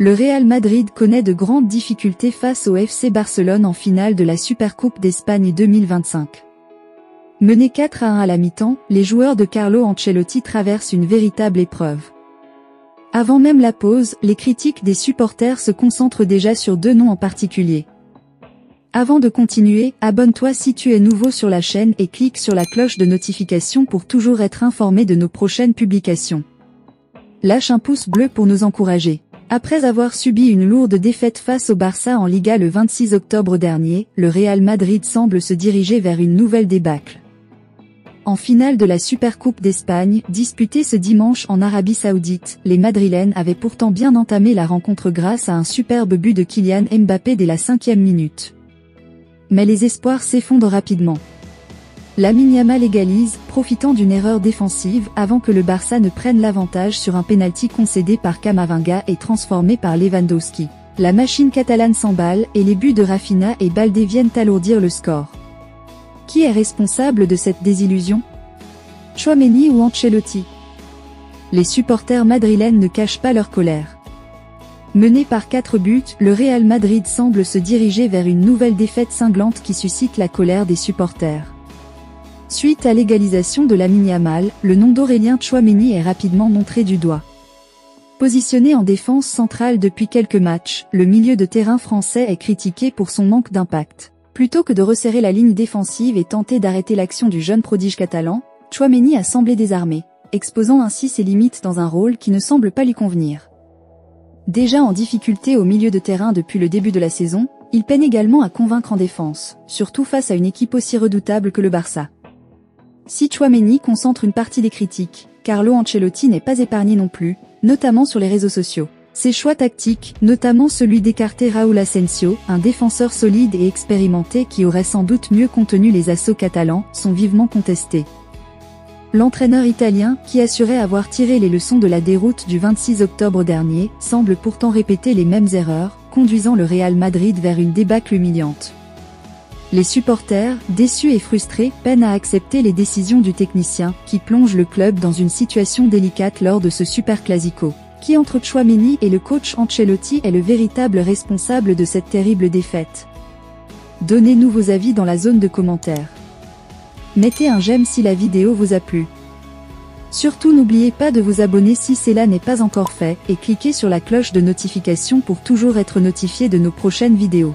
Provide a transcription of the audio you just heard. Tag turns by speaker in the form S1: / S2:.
S1: Le Real Madrid connaît de grandes difficultés face au FC Barcelone en finale de la Supercoupe d'Espagne 2025. Menés 4-1 à la mi-temps, les joueurs de Carlo Ancelotti traversent une véritable épreuve. Avant même la pause, les critiques des supporters se concentrent déjà sur deux noms en particulier. Avant de continuer, abonne-toi si tu es nouveau sur la chaîne et clique sur la cloche de notification pour toujours être informé de nos prochaines publications. Lâche un pouce bleu pour nous encourager. Après avoir subi une lourde défaite face au Barça en Liga le 26 octobre dernier, le Real Madrid semble se diriger vers une nouvelle débâcle. En finale de la Supercoupe d'Espagne, disputée ce dimanche en Arabie Saoudite, les Madrilènes avaient pourtant bien entamé la rencontre grâce à un superbe but de Kylian Mbappé dès la 5e minute. Mais les espoirs s'effondrent rapidement. Lamine Yamal égalise, profitant d'une erreur défensive avant que le Barça ne prenne l'avantage sur un pénalty concédé par Camavinga et transformé par Lewandowski. La machine catalane s'emballe et les buts de Rafinha et Baldé viennent alourdir le score. Qui est responsable de cette désillusion? Tchouaméni ou Ancelotti? Les supporters madrilènes ne cachent pas leur colère. Mené par 4 buts, le Real Madrid semble se diriger vers une nouvelle défaite cinglante qui suscite la colère des supporters. Suite à l'égalisation de Lamine Yamal, le nom d'Aurélien Tchouaméni est rapidement montré du doigt. Positionné en défense centrale depuis quelques matchs, le milieu de terrain français est critiqué pour son manque d'impact. Plutôt que de resserrer la ligne défensive et tenter d'arrêter l'action du jeune prodige catalan, Tchouaméni a semblé désarmé, exposant ainsi ses limites dans un rôle qui ne semble pas lui convenir. Déjà en difficulté au milieu de terrain depuis le début de la saison, il peine également à convaincre en défense, surtout face à une équipe aussi redoutable que le Barça. Si Tchouaméni concentre une partie des critiques, Carlo Ancelotti n'est pas épargné non plus, notamment sur les réseaux sociaux. Ses choix tactiques, notamment celui d'écarter Raúl Asensio, un défenseur solide et expérimenté qui aurait sans doute mieux contenu les assauts catalans, sont vivement contestés. L'entraîneur italien, qui assurait avoir tiré les leçons de la déroute du 26 octobre dernier, semble pourtant répéter les mêmes erreurs, conduisant le Real Madrid vers une débâcle humiliante. Les supporters, déçus et frustrés, peinent à accepter les décisions du technicien, qui plonge le club dans une situation délicate lors de ce Super Clasico. Qui entre Tchouaméni et le coach Ancelotti est le véritable responsable de cette terrible défaite? Donnez-nous vos avis dans la zone de commentaires. Mettez un j'aime si la vidéo vous a plu. Surtout n'oubliez pas de vous abonner si cela n'est pas encore fait, et cliquez sur la cloche de notification pour toujours être notifié de nos prochaines vidéos.